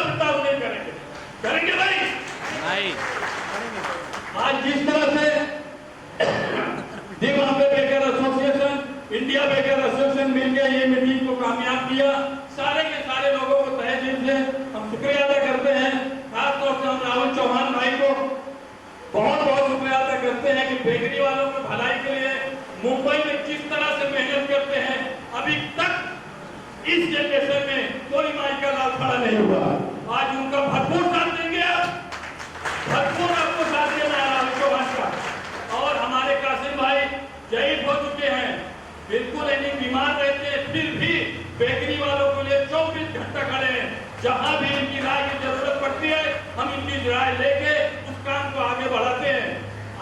बर्ताव नहीं करेंगे। करेंगे भाई? नहीं। आज जिस तरह से Bombay baker association, India baker association मिलकर ये मीटिंग को कामयाब किया, सारे के सारे लोगों को तहे दिल से हम शुक्रिया अदा करते हैं। खासतौर से हम राहुल चौहान भाई को बहुत बहुत शुक्रिया अदा करते हैं कि बेकरी वालों की भलाई के लिए मुंबई में जिस तरह से मेहनत करते हैं, अभी तक इस जनरेशन में कोई माई का लाल खड़ा नहीं हुआ। आज उनका भरपूर साथ देंगे, आप भरपूर आपको साथ देना है राहुल चौहान का। और हमारे कासिम भाई शहीद हो चुके हैं, बिल्कुल यानी बीमार रहते हैं, फिर भी बेकरी वालों के लिए 24 घंटा खड़े हैं। जहां भी इनकी राय की जरूरत पड़ती है, हम इनकी राय लेके उस काम को आगे बढ़ाते हैं।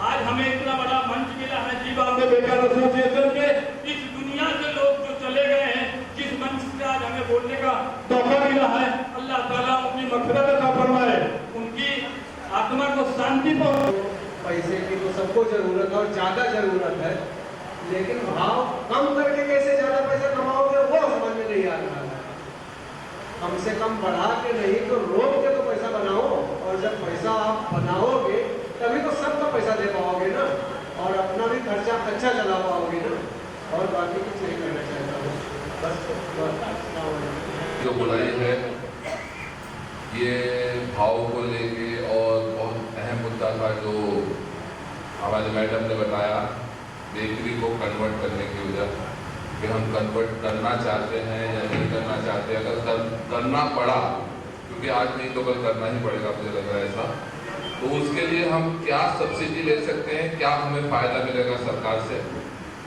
आज हमें इतना बड़ा मंच मिला है जी बॉम्बे बेकर एसोसिएशन के, इस दुनिया से लोग जो चले गए हैं, जिस मंच से आज हमें बोलने का मौका मिला है, अल्लाह ताला अपनी मग़फ़िरत अता फरमाए, उनकी आत्मा को शांति पहुंचाए। पैसे की तो सबको जरूरत है और ज्यादा जरूरत है, लेकिन भाव कम करके कैसे ज्यादा पैसा कमाओगे वो समझ में नहीं आ रहा है। कम से कम बढ़ा के नहीं तो रोक के तो पैसा बनाओ, और जब पैसा आप बनाओगे तभी तो सबका पैसा दे पाओगे ना, और अपना भी खर्चा अच्छा चला पाओगे ना। और बाकी कुछ नहीं करना चाहता हूँ, बस जो बुलाई है ये भाव को लेके, और बहुत अहम मुद्दा था जो हमारे मैडम ने बताया बेकरी को कन्वर्ट करने की वजह, कि हम कन्वर्ट करना चाहते हैं या नहीं करना चाहते। अगर करना पड़ा, क्योंकि आज नहीं तो कल करना ही पड़ेगा, मुझे लग रहा है ऐसा, तो उसके लिए हम क्या सब्सिडी ले सकते हैं, क्या हमें फ़ायदा मिलेगा सरकार से,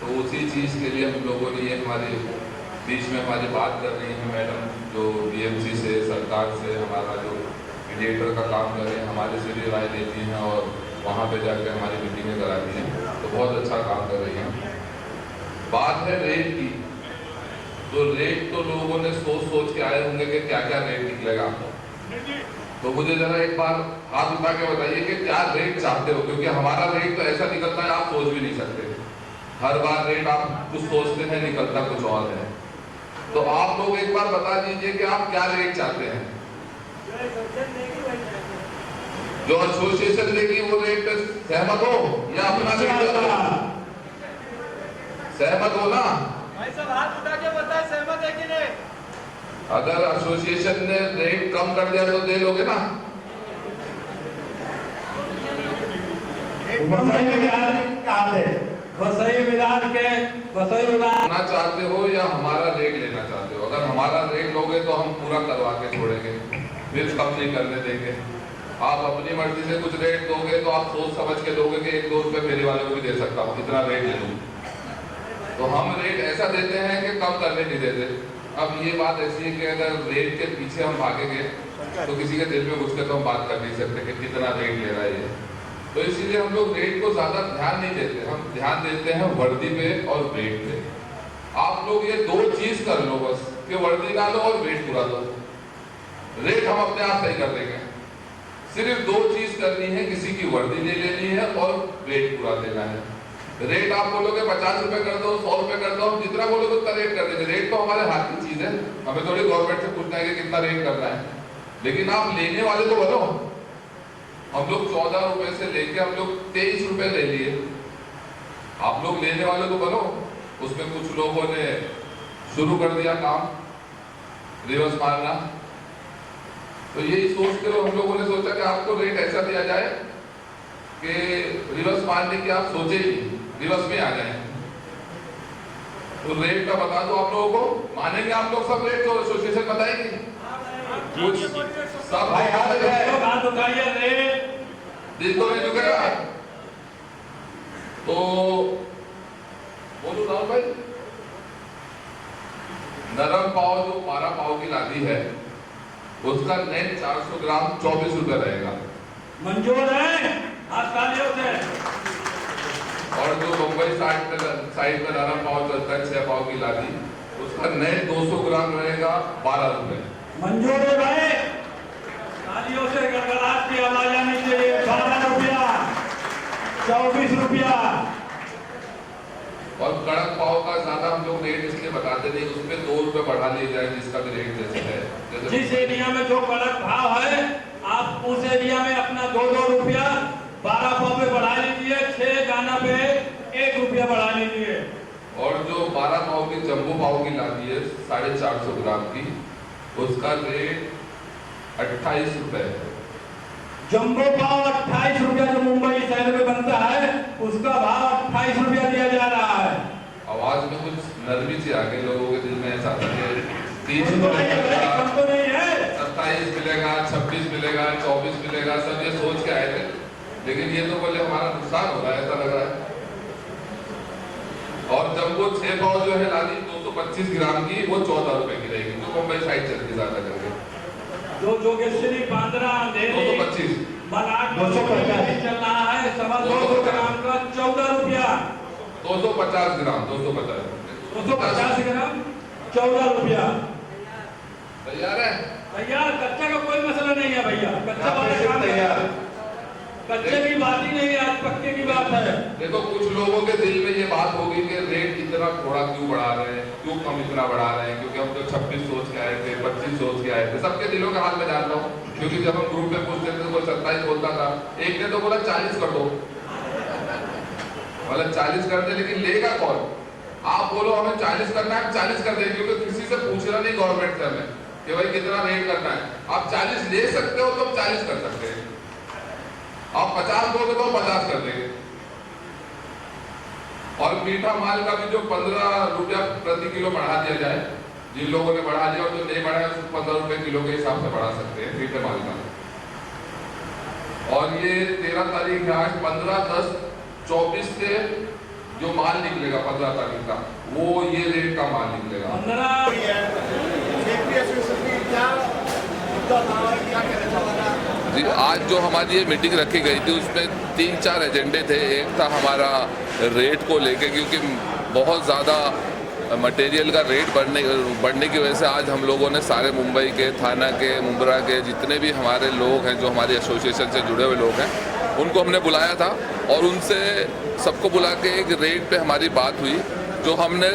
तो उसी चीज़ के लिए हम लोगों ने ये हमारे बीच में हमारी बात कर रही हैं मैडम, जो बीएमसी से, सरकार से, हमारा जो मीडिएटर का काम कर रहे हैं, हमारे से भी राय लेती हैं और वहाँ पे जाकर हमारी मीटिंगें कराती हैं, तो बहुत अच्छा काम कर रही हैं। बात है रेट की, तो रेट तो लोगों ने सोच के आए होंगे कि क्या क्या रेट निकलेगा, तो मुझे जरा एक बार हाथ उठा के बताइए कि क्या रेट चाहते हो, क्योंकि हमारा रेट तो ऐसा निकलता है आप सोच भी नहीं सकते। हर बार रेट आप कुछ सोचते हैं, निकलता कुछ और है। तो आप लोग एक बार बता दीजिए कि आप क्या रेट चाहते हैं। जो एसोसिएशन देगी वो रेट पे सहमत हो या अपना रेट सहमत हो ना? भाई साहब हाथ उठा के बताए सहमत है कि नहीं? अगर एसोसिएशन ने रेट कम कर दिया तो दे लोगे ना? ना चाहते हो या हमारा रेट लेना चाहते हो? अगर हमारा रेट लोगे तो हम पूरा करवा के छोड़ेंगे, फिर कम नहीं करने देंगे। आप अपनी मर्जी से कुछ रेट दोगे तो आप सोच समझ के दोगे कि 1-2 रुपए फेरी वाले को भी दे सकता हूँ, इतना रेट ले लूँ। तो हम रेट ऐसा देते हैं कि कम करने नहीं देते। अब ये बात ऐसी है कि अगर रेट के पीछे हम भागेंगे तो किसी के दिल में घुस के तो हम बात कर नहीं सकते कि कितना रेट ले रहा है ये। तो इसीलिए हम लोग रेट को ज्यादा ध्यान नहीं देते, हम ध्यान देते हैं वर्दी पे और वेट पे। आप लोग ये 2 चीज कर लो बस, कि वर्दी डालो और वेट पूरा दो, रेट हम अपने आप सही कर देंगे। सिर्फ 2 चीज करनी है, किसी की वर्दी ले लेनी है और वेट पूरा देना है। रेट आप बोलोगे 50 रुपए कर दो, 100 रुपए कर दो, हम जितना बोलोगे उतना रेट कर देंगे। रेट तो हमारे हाथ की चीज है, हमें थोड़ी गवर्नमेंट से पूछना है कि कितना रेट करना है, लेकिन आप लेने वाले तो बनो। हम लोग 14 रुपए से लेके हम लोग 23 रुपए ले लिए, आप लोग लेने वाले तो बनो। उसमें कुछ लोगों ने शुरू कर दिया काम रिवर्स मारना, तो यही सोच के हम लोगों ने सोचा कि आपको रेट ऐसा दिया जाए कि रिवर्स मारने की आप सोचे ही रिवर्स में आ जाए। तो रेट का बता दो आप लोगों को, मानेंगे आप लोग सब रेट? तो एसोसिएशन बताएगी सब भाई हाथ उठाइए, रेट दिल तो नहीं झुकेगा। तो बोलो राहुल भाई, नरम पाव जो 12 पाव की लादी है उसका नेट 400 ग्राम 24 रुपए रहेगा। मंजूर है? से। और जो मुंबई साइड में नरम पाव चलता है 6 पाव की लादी, उसका नेट 200 ग्राम रहेगा 12 रुपए। मंजूर है भाई? तालियों से गड़गड़ाहट की आवाज आनी चाहिए। 12 रुपया, 24 रुपया। और कड़क पाव का ज्यादा हम लोग रेट इसलिए बताते नहीं, उसमें 2 रुपए बढ़ा लिए जाए जिसका भी रेट जैसे है। जिस एरिया में जो कड़क भाव जम्बो पाव की लाती है 450 ग्राम की, उसका रेट 28 रुपए है। जम्बो पाव 28 रुपया जो मुंबई शहर में बनता है, उसका भाव 28 रुपया दिया जा रहा है। आवाज में कुछ नरमी सी आ गई, लोगों के दिल में ऐसा था कि 30 तो नहीं है, 27 मिलेगा, 26 मिलेगा, 24 मिलेगा, सब ये सोच के आए थे, लेकिन ये तो बोले हमारा नुकसान हो रहा है, ऐसा लग रहा है। और जब वो 6 पाव जो है लाली 225 ग्राम की, वो 14 रुपए की रहेगी, जो मुंबई साइड चलती ज्यादा करके। जो जोगेश्वरी, बांद्रा, अंधेरी, 225, मलाड 250 चल रहा है, सवा 200 ग्राम का 14 रुपया, 250 ग्राम, 250 ग्राम 14 रुपया। तैयार है? तैयार, कच्चा का कोई मसला नहीं है भैया, कच्चा वाले काम तैयार, कच्चे की बात ही नहीं है, आज पक्के की बात है। देखो कुछ लोगों के दिल में ये बात होगी कि रेट इतना थोड़ा क्यों बढ़ा रहे हैं, क्यों कम इतना बढ़ा रहे हैं, क्योंकि हम तो 26 सोच के आए थे, 25 सोच के आए थे। सबके दिलों के हाल में जानता हूँ, क्योंकि जब हम ग्रुप में पूछते थे तो कोई 27 बोलता था, एक ने तो बोला 40 कर दो, मतलब 40 कर दे, लेकिन लेगा कौन? आप बोलो हमें 40 करना है, हम 40 कर देंगे, क्योंकि किसी से पूछना नहीं गवर्नमेंट से हमें कि भाई कितना रेट करना है। आप 40 ले सकते हो तो हम 40 कर सकते हैं, आप 50 दोगे तो 50 कर देंगे। और मीठा माल का भी जो 15 रुपया प्रति किलो बढ़ा दिया जाए, जिन लोगों ने बढ़ा दिया और जो नहीं बढ़ाया उसको 15 रुपए किलो के हिसाब से बढ़ा सकते हैं मीठे माल का। और ये 13 तारीख है आज, 15/10/24 से जो माल निकलेगा 15 तारीख का, वो ये रेट का माल निकलेगा। 15 जी, आज जो हमारी ये मीटिंग रखी गई थी उसमें 3-4 एजेंडे थे। एक था हमारा रेट को लेके, क्योंकि बहुत ज़्यादा मटेरियल का रेट बढ़ने की वजह से आज हम लोगों ने सारे मुंबई के, थाना के, मुंब्रा के जितने भी हमारे लोग हैं, जो हमारी एसोसिएशन से जुड़े हुए लोग हैं, उनको हमने बुलाया था और उनसे सबको बुला के एक रेट पे हमारी बात हुई। जो हमने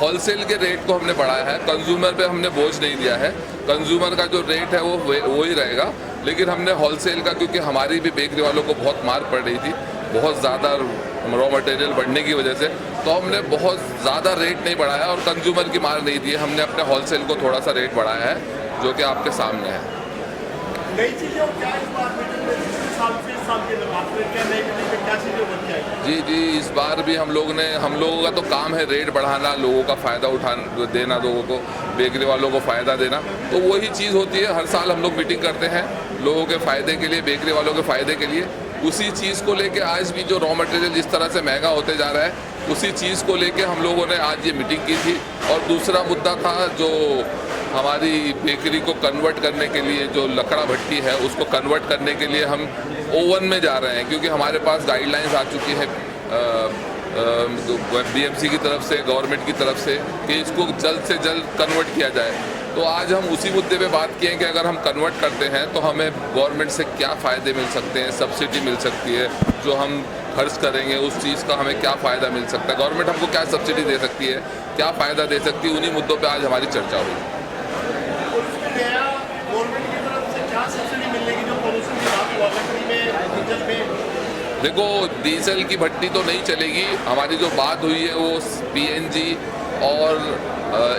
होलसेल के रेट को हमने बढ़ाया है, कंज्यूमर पे हमने बोझ नहीं दिया है। कंज्यूमर का जो रेट है वो ही रहेगा, लेकिन हमने होलसेल का, क्योंकि हमारी भी बेकरी वालों को बहुत मार पड़ रही थी बहुत ज़्यादा रॉ मटेरियल बढ़ने की वजह से, तो हमने बहुत ज़्यादा रेट नहीं बढ़ाया और कंज्यूमर की मार नहीं दी। हमने अपने होलसेल को थोड़ा सा रेट बढ़ाया है, जो कि आपके सामने है। नई चीज़ों क्या इस बार मीटिंग में साल से साल के बाद में क्या नई मीटिंग में क्या चीज़ें बन जाएगी? जी, इस बार भी हम लोगों का तो काम है रेट बढ़ाना, लोगों का फ़ायदा देना, लोगों को, बेकरी वालों को फ़ायदा देना। तो वही चीज़ होती है, हर साल हम लोग मीटिंग करते हैं लोगों के फ़ायदे के लिए, बेकरी वालों के फ़ायदे के लिए। उसी चीज़ को लेके आज भी जो रॉ मटेरियल जिस तरह से महंगा होते जा रहा है, उसी चीज़ को लेके हम लोगों ने आज ये मीटिंग की थी। और दूसरा मुद्दा था जो हमारी बेकरी को कन्वर्ट करने के लिए, जो लकड़ा भट्टी है उसको कन्वर्ट करने के लिए हम ओवन में जा रहे हैं, क्योंकि हमारे पास गाइडलाइंस आ चुकी है BMC की तरफ से, गवर्नमेंट की तरफ से, कि इसको जल्द से जल्द कन्वर्ट किया जाए। तो आज हम उसी मुद्दे पे बात किए कि अगर हम कन्वर्ट करते हैं तो हमें गवर्नमेंट से क्या फ़ायदे मिल सकते हैं, सब्सिडी मिल सकती है, जो हम खर्च करेंगे उस चीज़ का हमें क्या फ़ायदा मिल सकता है, गवर्नमेंट हमको क्या सब्सिडी दे सकती है, क्या फ़ायदा दे सकती है। उन्हीं मुद्दों पर आज हमारी चर्चा हुई। गवर्नमेंट की तरफ से क्या सब्सिडी मिलेगी जो पॉल्यूशन की बात हुआ, लकड़ी में, डीजल में? देखो, डीजल की भट्टी तो नहीं चलेगी। हमारी जो बात हुई है वो PNG और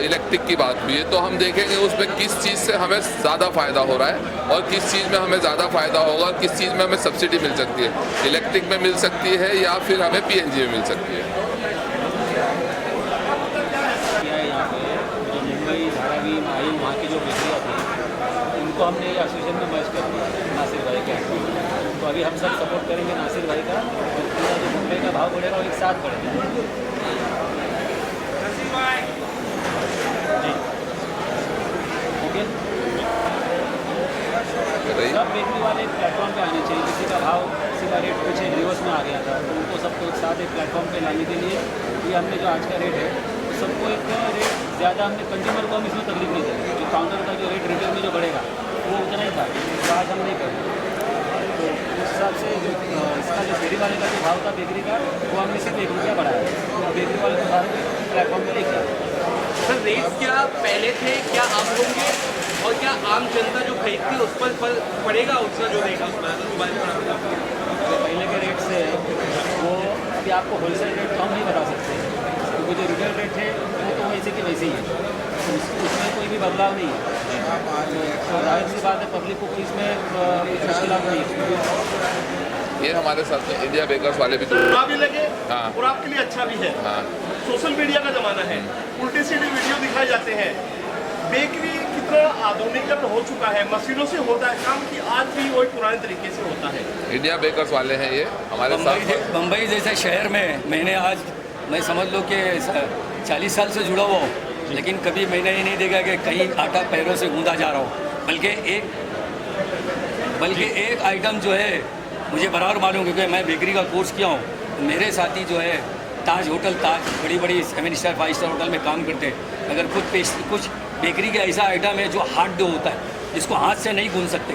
इलेक्ट्रिक की बात हुई है। तो हम देखेंगे उसमें किस चीज़ से हमें ज़्यादा फ़ायदा हो रहा है और किस चीज़ में हमें ज़्यादा फ़ायदा होगा और किस चीज़ में हमें सब्सिडी मिल सकती है। इलेक्ट्रिक में मिल सकती है या फिर हमें PNG में मिल सकती है। यहाँ पे जो मुंबई, धारावी, माही, वहाँ की जो बेकरियाँ थी, उनको हमने एसोसिएशन में मर्ज कर दिया नासिर भाई के। तो अभी हम सब सपोर्ट करेंगे नासिर भाई का, और पूरा जो मुंबई का भाव बढ़ेगा वो एक साथ बढ़ेगा। जी, ओके। सब बेकरी वाले प्लेटफॉर्म पे आने चाहिए। किसी का भाव, किसी का रेट पीछे रिवर्स में आ गया था, तो उनको सबको एक साथ एक प्लेटफॉर्म पे लाने के लिए ये हमने जो आज का रेट है, तो सबको एक रेट ज़्यादा, हमने कंज्यूमर को हम इसमें तकलीफ नहीं देंगे। जो काउंटर का जो रेट रिटेल में जो बढ़ेगा वो उतना ही था, तो आज हम नहीं करेंगे। तो उस हिसाब से जो इसका जो फेरी वाले का जो भाव था बेकरी का, वो हमने सिर्फ 1 रुपया बढ़ाया है। तो बेकरी वाले को सारे प्लेटफॉर्म पर लेके आए। सर, रेट क्या पहले थे, क्या अब होंगे, और क्या आम जनता जो खरीदती है उस पर पड़ेगा उसका जो रेट है उस पर? जो पहले के रेट से वो अभी आपको होलसेल रेट तो हम नहीं बता सकते, वो जो रिटेल रेट है वो तो वैसे के वैसे ही है, तो उसमें कोई भी बदलाव नहीं है। तो जाहिर सी बात है पब्लिक को कोई इसमें मुश्किल नहीं है। ये हमारे साथ में इंडिया बेकर्स वाले भी बुरा भी लगे हाँ। और आपके लिए अच्छा भी है। हाँ सोशल मीडिया का जमाना है, उल्टे सीधे वीडियो दिखाए जाते हैं। बेकरी कितना आधुनिकीकरण हो चुका है, मशीनों से होता है काम कि आज भी वही पुराने तरीके से होता है। इंडिया बेकर्स वाले हैं ये हमारे साथ। बम्बई जैसे शहर में मैं समझ लो कि 40 साल से जुड़ा हुआ हूँ, लेकिन कभी मैंने ये नहीं देखा कि कहीं आटा पैरों से गूंदा जा रहा हो। बल्कि एक आइटम जो है मुझे बराबर मालूम, क्योंकि मैं बेकरी का कोर्स किया हूँ। मेरे साथी जो है ताज बड़ी बड़ी 7 स्टार 5 स्टार होटल में काम करते हैं। अगर कुछ बेकरी का ऐसा आइटम है जो हार्ड डो होता है, जिसको हाथ से नहीं गूंद सकते,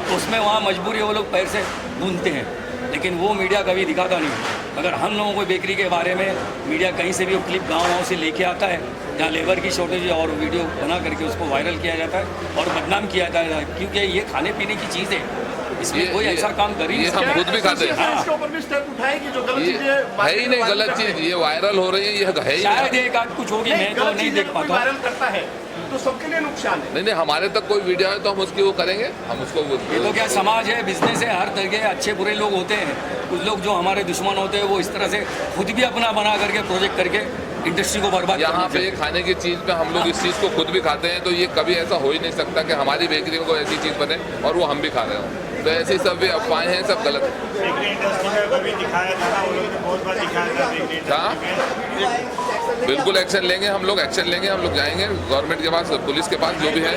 तो उसमें वहाँ मजबूरी वो लोग पैर से गूंदते हैं, लेकिन वो मीडिया कभी दिखाता नहीं। अगर हम लोगों को बेकरी के बारे में मीडिया कहीं से भी वो क्लिप गाँव से लेके आता है जहाँ लेबर की शॉर्टेज है, और वीडियो बना करके उसको वायरल किया जाता है और बदनाम किया जाता है, क्योंकि ये खाने पीने की चीज़ है, इसमें कोई ऐसा काम कर ही नहीं हम खुद भी खाते हैं। इसके ऊपर भी स्टेप उठाएगी जो गलत ये चीजें है ही नहीं गलत चीज, ये वायरल हो रही है, ये है ही शायद नहीं। एक आध कुछ होगी, मैं तो नहीं देख पाता। वायरल करता है तो सबके लिए नुकसान है। नहीं हमारे तक कोई वीडियो है तो हम उसकी वो करेंगे, हम उसको ये तो क्या समाज है, बिजनेस है, हर तरह के अच्छे बुरे लोग होते हैं। कुछ लोग जो हमारे दुश्मन होते हैं वो इस तरह से खुद भी अपना बना करके प्रोजेक्ट करके इंडस्ट्री को बर्बाद यहाँ पे खाने की चीज़ पे हम लोग इस चीज़ को खुद भी खाते हैं, तो ये कभी ऐसा हो ही नहीं सकता कि हमारी बेकरी में कोई ऐसी चीज़ बने और वो हम भी खा रहे हो। तो ऐसी सब भी अफवाहें हैं, सब गलत है। बेकरी इंडस्ट्री में कभी दिखाया था ना, वो लोग ने बहुत बार दिखाया था बेकरी हाँ बिल्कुल एक्शन लेंगे, हम लोग एक्शन लेंगे, हम लोग जाएंगे गवर्नमेंट के पास, पुलिस के पास, जो भी है।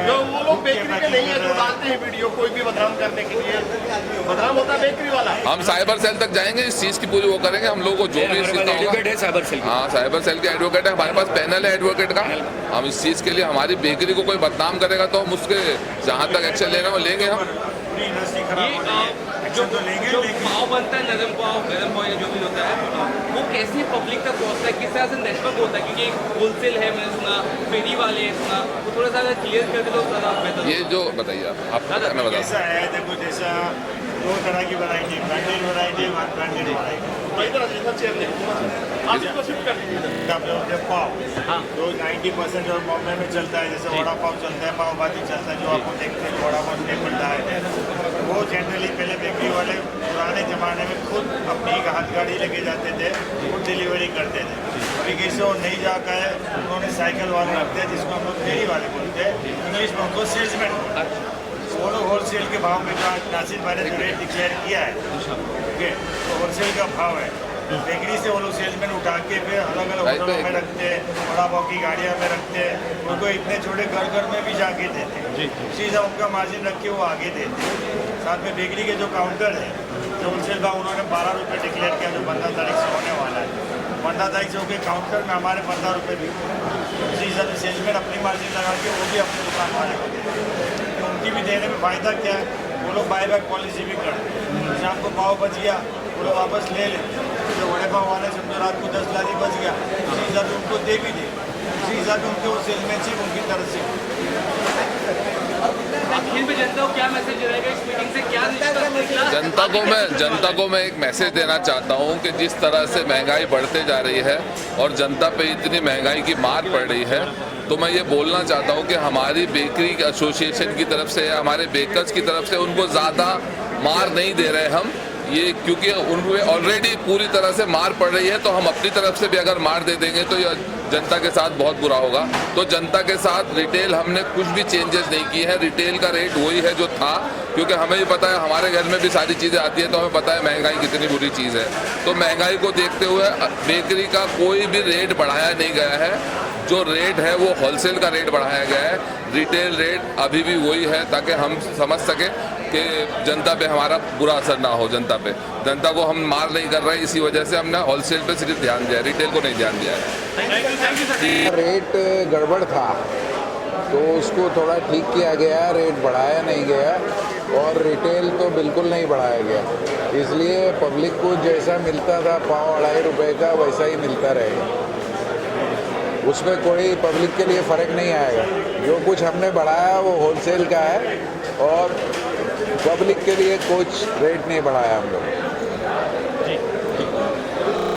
जो वो लोग बेकरी के नहीं है जो डालते हैं वीडियो कोई भी बदनाम करने के लिए, बदनाम होता है बेकरी वाला। हम साइबर सेल तक जाएंगे, इस चीज़ की पूरी वो करेंगे, हम लोग को जो भी इस चीज़ का होगा। है साइबर सेल। हाँ साइबर सेल के एडवोकेट है, हमारे पास पैनल है एडवोकेट का। हम इस चीज़ के लिए, हमारी बेकरी को कोई बदनाम करेगा तो हम उसके जहाँ तक एक्शन लेना वो लेंगे हम। जो पाव बनता है, नरम पाव या जो भी होता है, वो कैसे पब्लिक तक पहुँचता है, किस तरह से नेटवर्क होता है? क्योंकि होलसेल है, मैंने सुना, फेरी वाले हैं सुना, वो थोड़ा सा क्लियर कर दे तो ज़्यादा बेहतर। ये जो बताइए आप मैं बताऊँ। ऐसा है, देखो जैसा 2 तरह की variety, branded variety, unbranded variety. पाव जो 90% और बॉम्बे में चलता है, जैसे वड़ा पाव चलता है, पाव भाजी चलता है, जो आपको देखते हैं वड़ा पाव टेबल है, वो जनरली पहले बेकरी वाले पुराने ज़माने में खुद अपनी एक हाथ गाड़ी लेके जाते थे, वो डिलीवरी करते थे। अभी कैसे वो नहीं जाता है, उन्होंने साइकिल वाले रखते हैं, जिसको हम लोग फेरी वाले बोलते हैं, इंग्लिश में उनको सेल्समैन। वो लोग होलसेल के भाव में जो नासिर भाई ने रेट डिक्लेयर किया है, ओके, तो होलसेल का भाव है। बेकरी से वो लोग सेल्समैन उठा के फिर अलग अलग होटलों में रखते हैं, बड़ा पाव की गाड़ियों में रखते हैं, उनको इतने छोटे घर में भी जाके देते हैं, सीधा उनका मार्जिन रख के वो आगे देते हैं। साथ में बेकरी के जो काउंटर है, जो होलसेल भाव उन्होंने 12 रुपये डिक्लेयर किया, जो 15 तारीख से होने वाला है। 15 तारीख से होकर काउंटर में हमारे 15 रुपये भी, उसी हिसाब से सेल्समैन अपनी मार्जिन लगा के वो भी अपने दुकान वाले को देते हैं। तो उनकी भी देने में फ़ायदा क्या है, वो लोग बाय बैक पॉलिसी भी करते हैं। शाम को पाव बच गया, वो लोग वापस ले लेते हैं। जो बड़े पाव वाले समझो रात को 10 लारी बच गया, उसी हिसाब से उनको दे भी दे, उसी हिसाब से उनके वो सेल्समैनशिप उनकी तरफ से। आखिर में जनता को क्या मैसेज रहेगा इस मीटिंग से, क्या निकला? जनता को मैं एक मैसेज देना चाहता हूँ कि जिस तरह से महंगाई बढ़ते जा रही है और जनता पे इतनी महंगाई की मार पड़ रही है, तो मैं ये बोलना चाहता हूँ कि हमारी बेकरी एसोसिएशन की तरफ से, हमारे बेकर्स की तरफ से उनको ज़्यादा मार नहीं दे रहे हम, ये क्योंकि उनमें ऑलरेडी पूरी तरह से मार पड़ रही है, तो हम अपनी तरफ से भी अगर मार दे देंगे तो ये जनता के साथ बहुत बुरा होगा। तो जनता के साथ रिटेल हमने कुछ भी चेंजेस नहीं की है, रिटेल का रेट वही है जो था, क्योंकि हमें भी पता है, हमारे घर में भी सारी चीज़ें आती हैं, तो हमें पता है महंगाई कितनी बुरी चीज़ है। तो महंगाई को देखते हुए बेकरी का कोई भी रेट बढ़ाया नहीं गया है, जो रेट है वो होलसेल का रेट बढ़ाया गया है, रिटेल रेट अभी भी वही है, ताकि हम समझ सकें कि जनता पे हमारा बुरा असर ना हो। जनता को हम मार नहीं कर रहे, इसी वजह से हमने होलसेल पे सिर्फ ध्यान दिया है, रिटेल को नहीं ध्यान दिया है। रेट गड़बड़ था तो उसको थोड़ा ठीक किया गया, रेट बढ़ाया नहीं गया, और रिटेल तो बिल्कुल नहीं बढ़ाया गया, इसलिए पब्लिक को जैसा मिलता था पाव 2.5 रुपये का वैसा ही मिलता रहेगा, उसमें कोई पब्लिक के लिए फ़र्क नहीं आएगा। जो कुछ हमने बढ़ाया वो होलसेल का है और पब्लिक के लिए कुछ रेट नहीं बढ़ाया हम लोग।